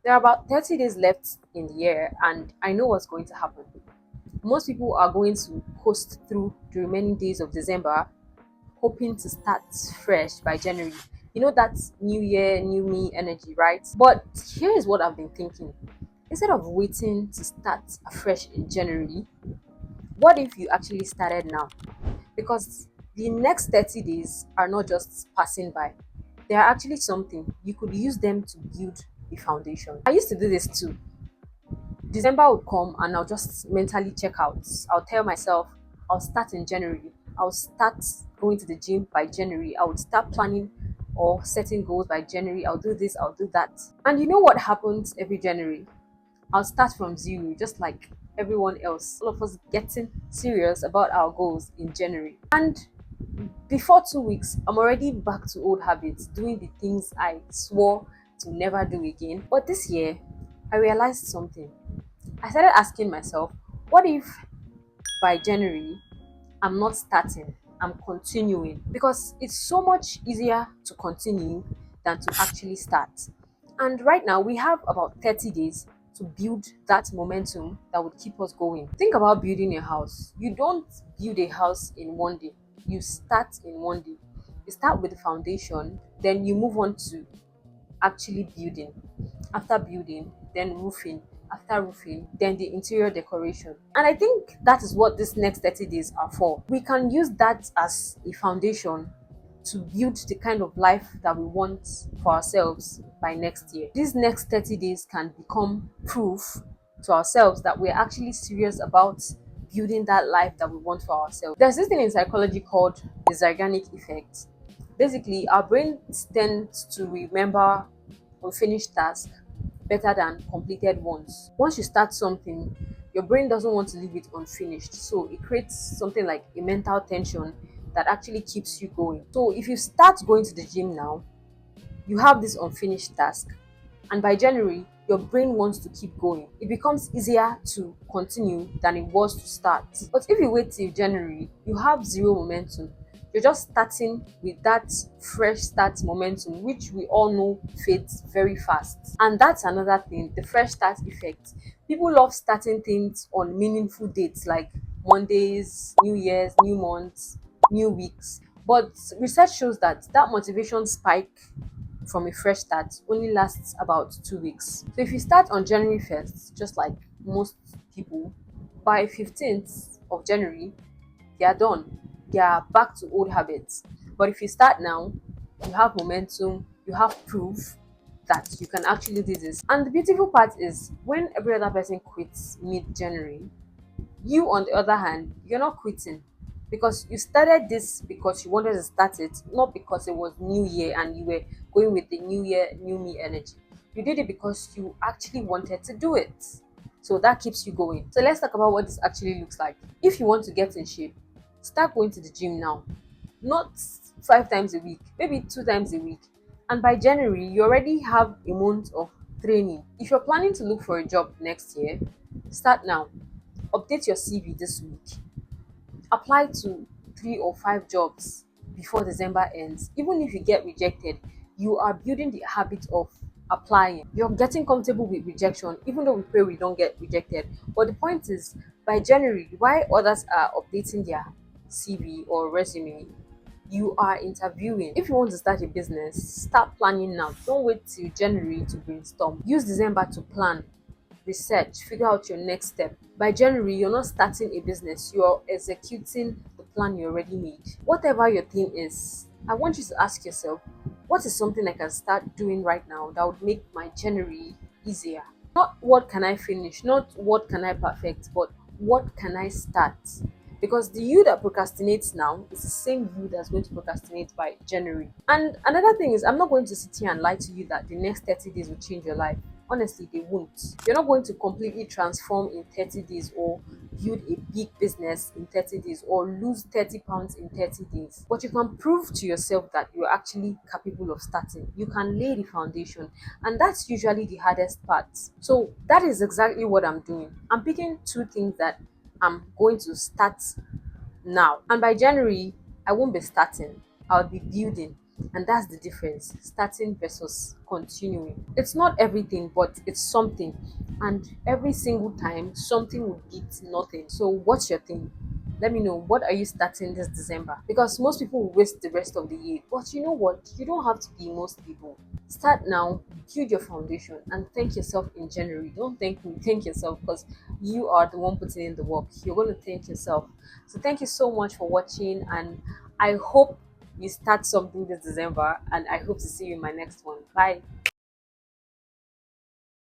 There are about 30 days left in the year, and I know what's going to happen. Most people are going to coast through the remaining days of December, hoping to start fresh by January. You know, that's new year, new me energy, right? But here is what I've been thinking. Instead of waiting to start fresh in January, what if you actually started now? Because the next 30 days are not just passing by, they are actually something. You could use them to build a foundation. I used to do this too. December would come and I'll just mentally check out. I'll tell myself I'll start in January. I'll start going to the gym by January. I would start planning or setting goals by January. I'll do this, I'll do that. And you know what happens every January? I'll start from zero, just like everyone else. All of us getting serious about our goals in January. And before 2 weeks, I'm already back to old habits, doing the things I swore to never do again. But this year, I realized something. I started asking myself, what if by January I'm not starting, I'm continuing? Because it's so much easier to continue than to actually start. And right now we have about 30 days to build that momentum that would keep us going. Think about building a house. You don't build a house in one day, you start in one day. You start with the foundation, then you move on to actually building. After building, then roofing. After roofing, then the interior decoration. And I think that is what this next 30 days are for. We can use that as a foundation to build the kind of life that we want for ourselves by next year. These next 30 days can become proof to ourselves that we're actually serious about building that life that we want for ourselves. There's this thing in psychology called the Zeigarnik effect. Basically, our brain tends to remember unfinished tasks better than completed ones. Once you start something, your brain doesn't want to leave it unfinished. So it creates something like a mental tension that actually keeps you going. So if you start going to the gym now, you have this unfinished task, and by January, your brain wants to keep going. It becomes easier to continue than it was to start. But if you wait till January, you have zero momentum. You're just starting with that fresh start momentum, which we all know fades very fast. And that's another thing, the fresh start effect. People love starting things on meaningful dates like Mondays, New Year's, new months, new weeks. But research shows that that motivation spike from a fresh start only lasts about 2 weeks. So if you start on January 1st, just like most people, by 15th of January, they are done. They are back to old habits. But if you start now, you have momentum, you have proof that you can actually do this. And the beautiful part is when every other person quits mid January, you, on the other hand, you're not quitting because you started this because you wanted to start it, not because it was New Year and you were going with the New Year, New Me energy. You did it because you actually wanted to do it. So that keeps you going. So let's talk about what this actually looks like. If you want to get in shape, start going to the gym now. Not 5 times a week, maybe 2 times a week. And by January, you already have a month of training. If you're planning to look for a job next year, start now. Update your CV this week. Apply to 3 or 5 jobs before December ends. Even if you get rejected, you are building the habit of applying. You're getting comfortable with rejection, even though we pray we don't get rejected. But the point is, by January, while others are updating their CV or resume, you are interviewing. If you want to start a business, start planning now. Don't wait till January to brainstorm. Use December to plan, research, figure out your next step. By January, you're not starting a business, you're executing the plan you already made. Whatever your theme is, I want you to ask yourself, what is something I can start doing right now that would make my January easier? Not what can I finish, not what can I perfect, but what can I start? Because the you that procrastinates now is the same you that's going to procrastinate by January. And another thing is, I'm not going to sit here and lie to you that the next 30 days will change your life. Honestly, they won't. You're not going to completely transform in 30 days or build a big business in 30 days or lose 30 pounds in 30 days. But you can prove to yourself that you're actually capable of starting. You can lay the foundation, and that's usually the hardest part. So that is exactly what I'm doing. I'm picking two things that I'm going to start now. And by January, I won't be starting, I'll be building. And that's the difference, starting versus continuing. It's not everything, but it's something. And every single time, something will beat nothing. So, what's your thing? Let me know, what are you starting this December? Because most people will waste the rest of the year. But you know what? You don't have to be most people. Start now, build your foundation, and thank yourself in January. Don't thank me, thank yourself, because you are the one putting in the work. You're going to thank yourself. So, thank you so much for watching, and I hope you start something this December, and I hope to see you in my next one. Bye.